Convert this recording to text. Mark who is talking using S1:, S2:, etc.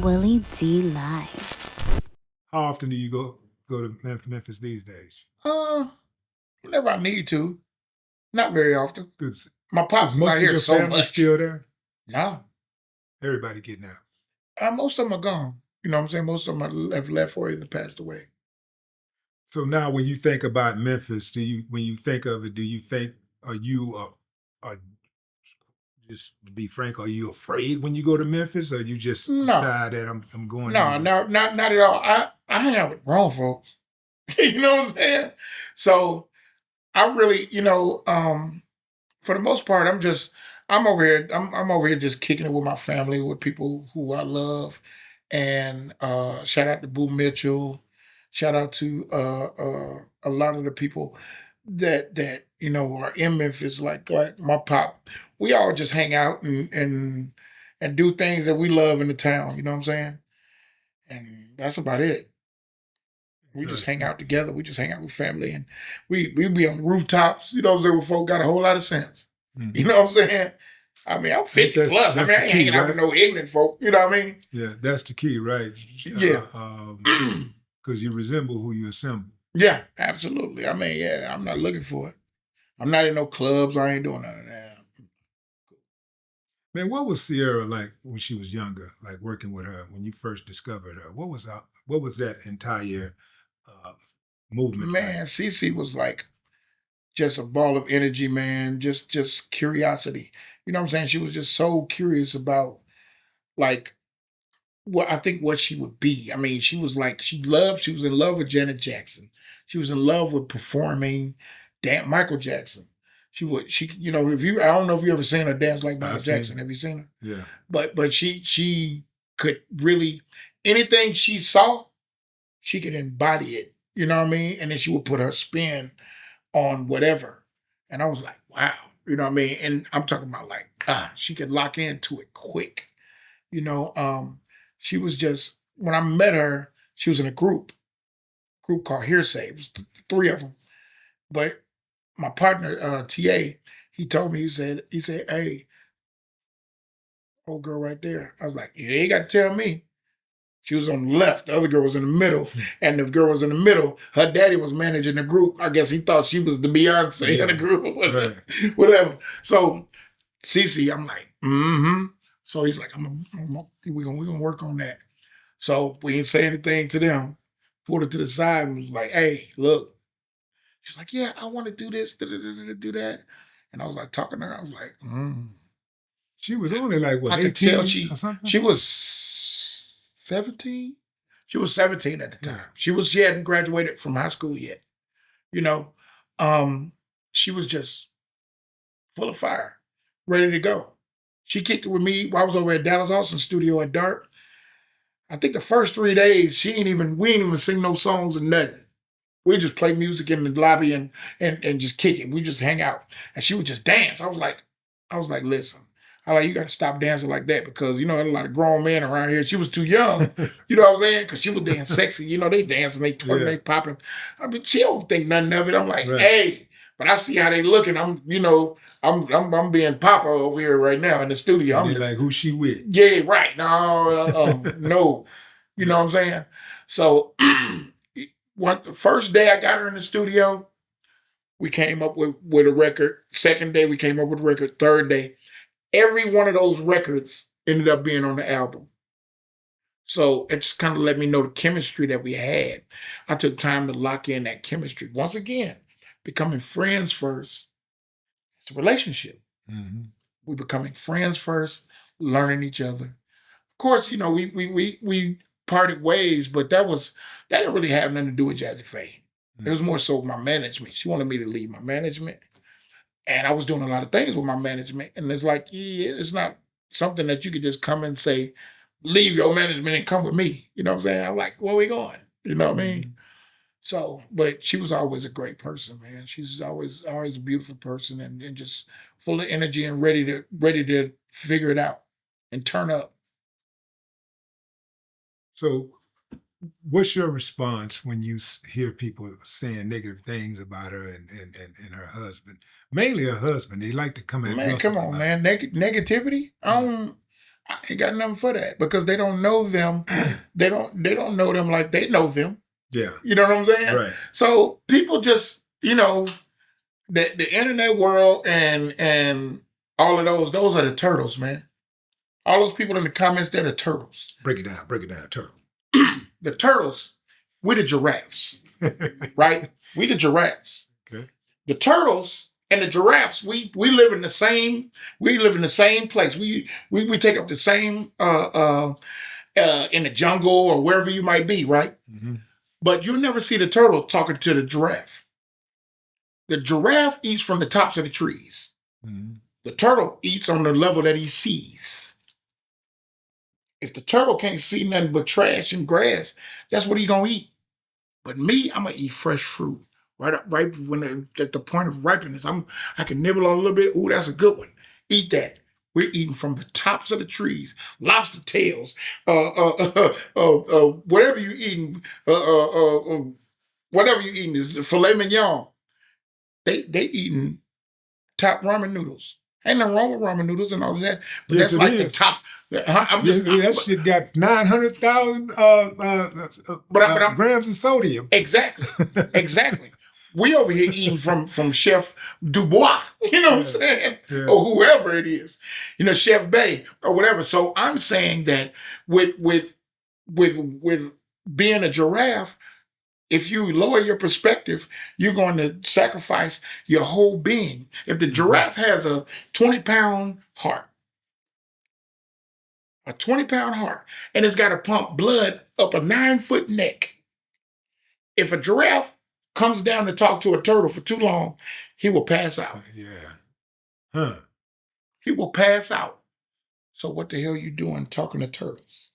S1: Willie D Live.
S2: How often do you go to Memphis these days?
S3: Whenever I need to. Not very often.
S2: Good.
S3: My pops is
S2: most
S3: out
S2: of
S3: here
S2: your
S3: so
S2: family
S3: much.
S2: still there?
S3: No.
S2: Everybody getting out.
S3: Most of them are gone. You know what I'm saying? Most of them have left or either passed away.
S2: So now when you think about Memphis, when you think of it, do you think, are you, just to be frank, are you afraid when you go to Memphis, or you just decide that I'm going?
S3: No, not at all. I hang out with grown folks. You know what I'm saying? So I really, for the most part, I'm over here. I'm over here just kicking it with my family, with people who I love, and shout out to Boo Mitchell. Shout out to a lot of the people that are in Memphis, like my pop. We all just hang out and do things that we love in the town. You know what I'm saying? And that's about it. We just hang out together. We just hang out with family, and we be on the rooftops. You know what I'm saying? Where folk got a whole lot of sense. Mm-hmm. You know what I'm saying? I mean, I'm 50 plus. I mean, I ain't hanging out with no ignorant folk. You know what I mean?
S2: Yeah, that's the key, right?
S3: Yeah.
S2: Because you resemble who you assemble.
S3: Yeah, absolutely. I mean, yeah, I'm not looking for it. I'm not in no clubs. I ain't doing none of that.
S2: Man, what was Ciara like when she was younger? Like working with her when you first discovered her? What was that entire movement?
S3: Man, like? Cece was like just a ball of energy, man. Just curiosity. You know what I'm saying? She was just so curious about like what she would be. I mean, she was in love with Janet Jackson. She was in love with performing Michael Jackson. I don't know if you ever seen her dance like Michael Jackson. Have you seen her?
S2: Yeah.
S3: But she could really, anything she saw, she could embody it. You know what I mean? And then she would put her spin on whatever. And I was like, wow. You know what I mean? And I'm talking about like, she could lock into it quick. She was just, when I met her, she was in a group called Hearsay. It was three of them. But my partner, TA, he told me, he said, hey, old girl right there. I was like, you ain't got to tell me. She was on the left. The other girl was in the middle. And the girl was in the middle. Her daddy was managing the group. I guess he thought she was the Beyonce in the group or whatever. Right. Whatever. So, Cece, I'm like, mm-hmm. So he's like, we're gonna work on that. So we didn't say anything to them. Pulled her to the side and was like, hey, look. She's like, yeah, I want to do this, do that. And I was like talking to her. I was like,
S2: She was only like, what,
S3: I
S2: 18
S3: could tell
S2: or something?
S3: She was 17. She was 17 at the time. She hadn't graduated from high school yet. She was just full of fire, ready to go. She kicked it with me while I was over at Dallas Austin studio at Dart. I think the first 3 days, we didn't even sing no songs or nothing. We just play music in the lobby and just kick it. We just hang out. And she would just dance. I was like, listen, you got to stop dancing like that because, there's a lot of grown men around here. She was too young. You know what I'm saying? Because she was dancing sexy. They dancing, they twerking, they popping. I mean, she don't think nothing of it. I'm like, hey, but I see how they looking. I'm being Papa over here right now in the studio.
S2: I'm like, who she with?
S3: Yeah, right. No, no. You know what I'm saying? So the first day I got her in the studio, we came up with a record. Second day, we came up with a record. Third day, every one of those records ended up being on the album. So it just kind of let me know the chemistry that we had. I took time to lock in that chemistry. Once again, becoming friends first. It's a relationship.
S2: Mm-hmm.
S3: We're becoming friends first, learning each other. Of course, we parted ways, but that didn't really have nothing to do with Jazze Faye. It was more so my management. She wanted me to lead my management. And I was doing a lot of things with my management. And it's like, it's not something that you could just come and say, leave your management and come with me. You know what I'm saying? I'm like, where we going? You know what I mean? So, but she was always a great person, man. She's always a beautiful person and just full of energy and ready to figure it out and turn up.
S2: So what's your response when you hear people saying negative things about her and her husband? Mainly her husband. They like to come at
S3: man. Come on, man. Negativity. I I ain't got nothing for that because they don't know them. They don't know them like they know them.
S2: Yeah.
S3: You know what I'm saying?
S2: Right.
S3: So people just, the internet world and all of those are the turtles, man. All those people in the comments, they're the turtles.
S2: Break it down, turtle.
S3: The turtles, we're the giraffes, right? We the giraffes.
S2: Okay.
S3: The turtles and the giraffes, we live in the same place. We take up the same in the jungle or wherever you might be, right?
S2: Mm-hmm.
S3: But you'll never see the turtle talking to the giraffe. The giraffe eats from the tops of the trees.
S2: Mm-hmm.
S3: The turtle eats on the level that he sees. If the turtle can't see nothing but trash and grass, that's what he gonna eat. But me, I'm gonna eat fresh fruit. Right when at the point of ripeness, I can nibble on a little bit. Ooh, that's a good one. Eat that. We're eating from the tops of the trees, lobster tails, whatever you eating, whatever you eating is filet mignon. They eating top ramen noodles. Ain't nothing wrong with ramen noodles and all of that, but
S2: Yes,
S3: that's like
S2: it
S3: the
S2: is.
S3: top.
S2: That shit got 900,000 grams of sodium.
S3: Exactly. We over here eating from Chef Dubois, you know what I'm saying?
S2: Yeah.
S3: Or whoever it is, Chef Bay or whatever. So I'm saying that with being a giraffe, if you lower your perspective, you're going to sacrifice your whole being. If the giraffe has a 20-pound heart, and it's got to pump blood up a 9-foot neck, if a giraffe comes down to talk to a turtle for too long, he will pass out.
S2: Yeah. Huh.
S3: He will pass out. So what the hell you doing talking to turtles?